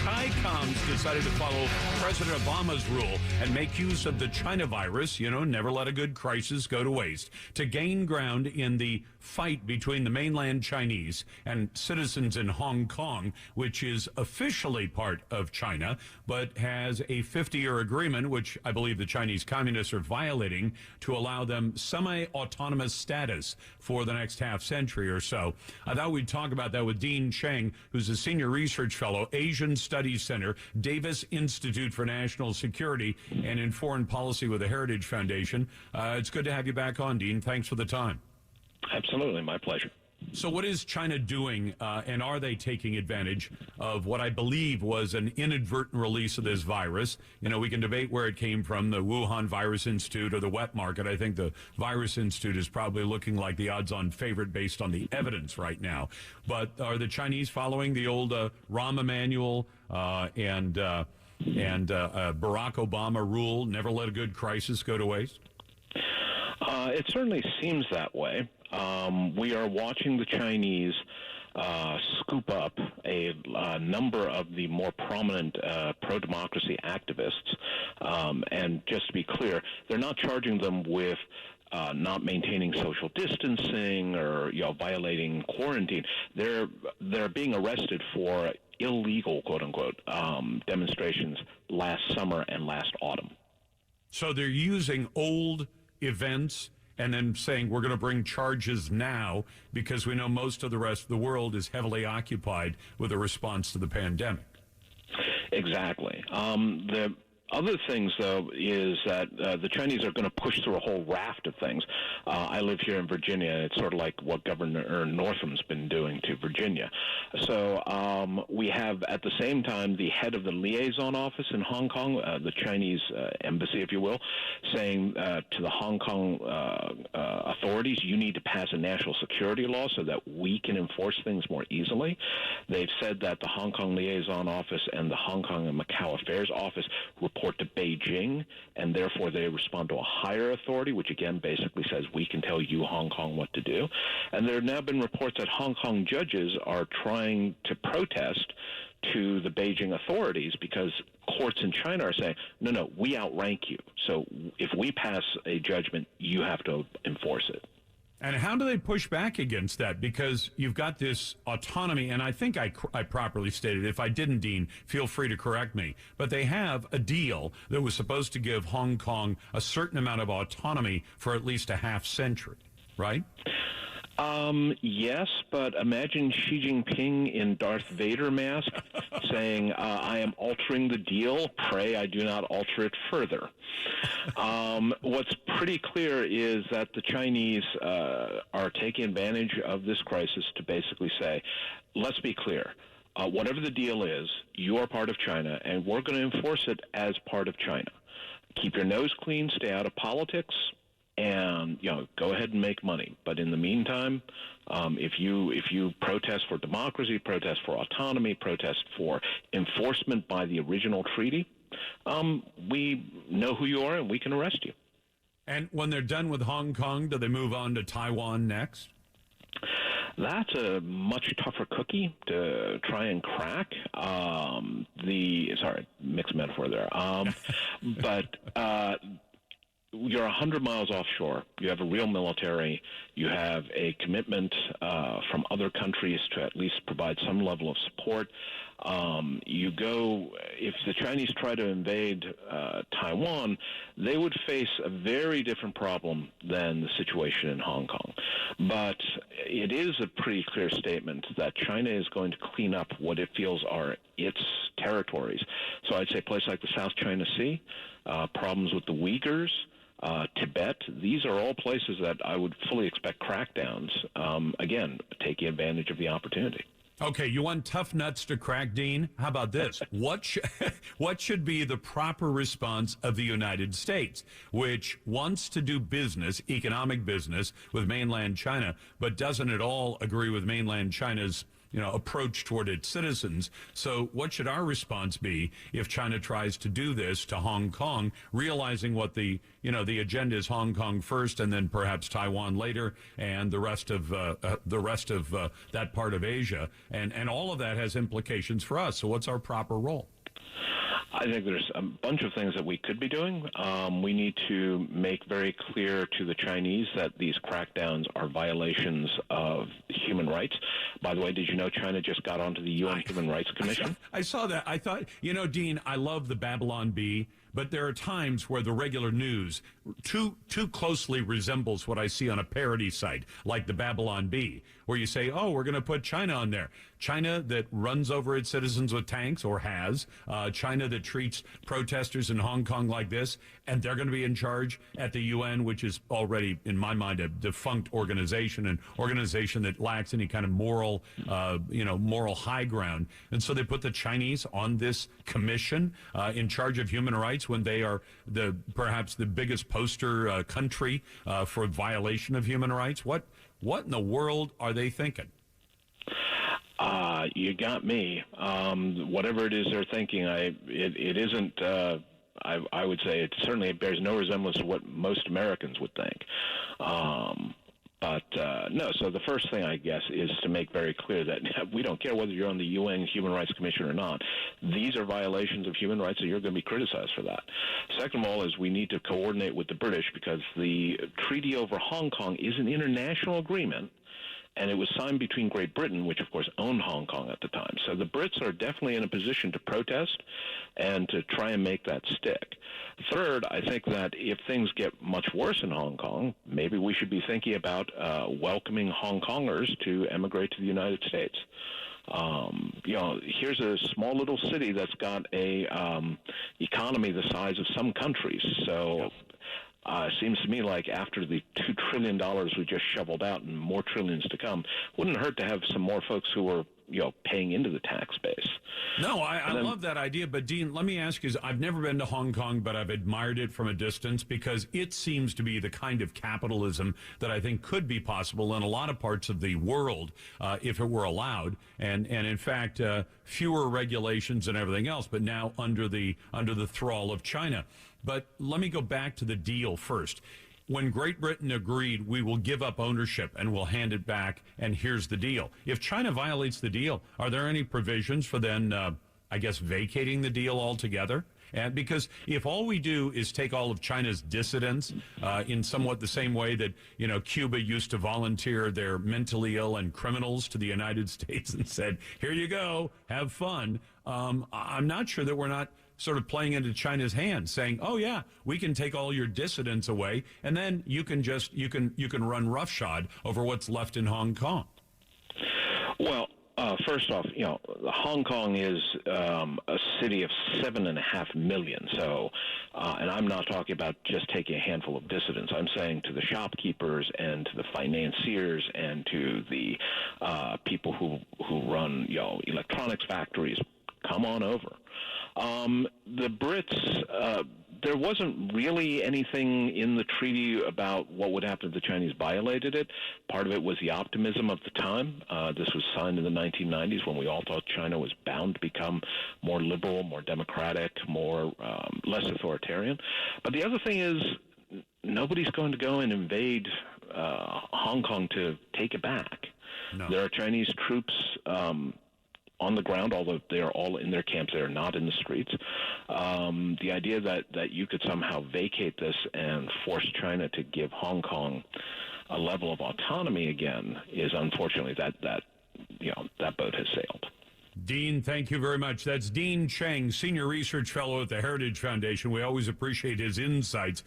Chicoms decided to follow President Obama's rule and make use of the China virus, never let a good crisis go to waste, to gain ground in the fight between the mainland Chinese and citizens in Hong Kong, which is officially part of China, but has a 50-year agreement, which I believe the Chinese communists are violating, to allow them semi-autonomous status for the next half century or so. I thought we'd talk about that with Dean Cheng, who's a senior research fellow, Asian Studies Center, Davis Institute for National Security, and in foreign policy with the Heritage Foundation. It's good to have you back on, Dean. Thanks for the time. Absolutely. My pleasure. So what is China doing, and are they taking advantage of what I believe was an inadvertent release of this virus? We can debate where it came from, the Wuhan Virus Institute or the wet market. I think the Virus Institute is probably looking like the odds-on favorite based on the evidence right now. But are the Chinese following the old Rahm Emanuel and Barack Obama rule, never let a good crisis go to waste? It certainly seems that way. We are watching the Chinese scoop up a number of the more prominent pro-democracy activists. And just to be clear, they're not charging them with not maintaining social distancing or violating quarantine. They're being arrested for illegal, quote unquote, demonstrations last summer and last autumn. So they're using old events and then saying we're going to bring charges now because we know most of the rest of the world is heavily occupied with a response to the pandemic. Exactly. The other things, though, is that the Chinese are going to push through a whole raft of things. I live here in Virginia, and it's sort of like what Governor Northam's been doing to Virginia. So we have, at the same time, the head of the liaison office in Hong Kong, the Chinese embassy, if you will, saying to the Hong Kong authorities, you need to pass a national security law so that we can enforce things more easily. They've said that the Hong Kong liaison office and the Hong Kong and Macau affairs office report to Beijing, and therefore they respond to a higher authority, which again basically says we can tell you, Hong Kong, what to do. And there have now been reports that Hong Kong judges are trying to protest to the Beijing authorities because courts in China are saying, no, we outrank you. So if we pass a judgment, you have to enforce it. And how do they push back against that? Because you've got this autonomy, and I think I properly stated. If I didn't, Dean, feel free to correct me. But they have a deal that was supposed to give Hong Kong a certain amount of autonomy for at least a half century, right? Yes, but imagine Xi Jinping in Darth Vader mask saying, I am altering the deal. Pray I do not alter it further. What's pretty clear is that the Chinese are taking advantage of this crisis to basically say, let's be clear. Whatever the deal is, you are part of China, and we're going to enforce it as part of China. Keep your nose clean, stay out of politics, and go ahead and make money. But in the meantime, if you protest for democracy, protest for autonomy, protest for enforcement by the original treaty, we know who you are and we can arrest you. And when they're done with Hong Kong, do they move on to Taiwan next? That's a much tougher cookie to try and crack. Sorry, mixed metaphor there. But you're 100 miles offshore. You have a real military. You have a commitment from other countries to at least provide some level of support. If the Chinese try to invade Taiwan, they would face a very different problem than the situation in Hong Kong. But it is a pretty clear statement that China is going to clean up what it feels are its territories. So I'd say places like the South China Sea, problems with the Uyghurs, Tibet, these are all places that I would fully expect crackdowns, again, taking advantage of the opportunity. Okay, you want tough nuts to crack, Dean? How about this? What should be the proper response of the United States, which wants to do business, economic business, with mainland China, but doesn't at all agree with mainland China's approach toward its citizens. So what should our response be if China tries to do this to Hong Kong, realizing what the agenda is: Hong Kong first, and then perhaps Taiwan later, and the rest of that part of Asia, and all of that has implications for us. So what's our proper role? I think there's a bunch of things that we could be doing. We need to make very clear to the Chinese that these crackdowns are violations of human rights. By the way, did you know China just got onto the UN Human Rights Commission? I saw that. I thought, Dean, I love the Babylon Bee, but there are times where the regular news too closely resembles what I see on a parody site, like the Babylon Bee, where you say, oh, we're going to put China on there. China that runs over its citizens with tanks, or has. China that treats protesters in Hong Kong like this, and they're going to be in charge at the UN, which is already, in my mind, a defunct organization, an organization that lacks any kind of moral high ground. And so they put the Chinese on this commission in charge of human rights, when they are perhaps the biggest poster country for violation of human rights. What in the world are they thinking? You got me. Whatever it is they're thinking, it isn't. I would say it certainly bears no resemblance to what most Americans would think. No, so the first thing, I guess, is to make very clear that we don't care whether you're on the UN Human Rights Commission or not. These are violations of human rights, and you're going to be criticized for that. Second of all is we need to coordinate with the British, because the treaty over Hong Kong is an international agreement, and it was signed between Great Britain, which, of course, owned Hong Kong at the time. So the Brits are definitely in a position to protest and to try and make that stick. Third, I think that if things get much worse in Hong Kong, maybe we should be thinking about welcoming Hong Kongers to emigrate to the United States. Here's a small little city that's got a economy the size of some countries. So it seems to me like after the $2 trillion we just shoveled out and more trillions to come, wouldn't hurt to have some more folks who are paying into the tax base. No, I love that idea. But, Dean, let me ask you, I've never been to Hong Kong, but I've admired it from a distance, because it seems to be the kind of capitalism that I think could be possible in a lot of parts of the world if it were allowed. And in fact, fewer regulations and everything else, but now under the thrall of China. But let me go back to the deal first. When Great Britain agreed, we will give up ownership and we'll hand it back, and here's the deal. If China violates the deal, are there any provisions for then, vacating the deal altogether? And because if all we do is take all of China's dissidents in somewhat the same way that, Cuba used to volunteer their mentally ill and criminals to the United States and said, here you go, have fun, I'm not sure that we're not sort of playing into China's hands, saying, oh yeah, we can take all your dissidents away, and then you can run roughshod over what's left in Hong Kong. Well, first off, Hong Kong is a city of 7.5 million. So, and I'm not talking about just taking a handful of dissidents. I'm saying to the shopkeepers and to the financiers and to the people who run electronics factories, come on over. The Brits, there wasn't really anything in the treaty about what would happen if the Chinese violated it. Part of it was the optimism of the time. This was signed in the 1990s when we all thought China was bound to become more liberal, more democratic, less authoritarian. But the other thing is, nobody's going to go and invade Hong Kong to take it back. No. There are Chinese troops on the ground, although they are all in their camps. They are not in the streets. The idea that you could somehow vacate this and force China to give Hong Kong a level of autonomy again is, unfortunately, that boat has sailed. Dean, thank you very much. That's Dean Cheng, Senior Research Fellow at the Heritage Foundation. We always appreciate his insights.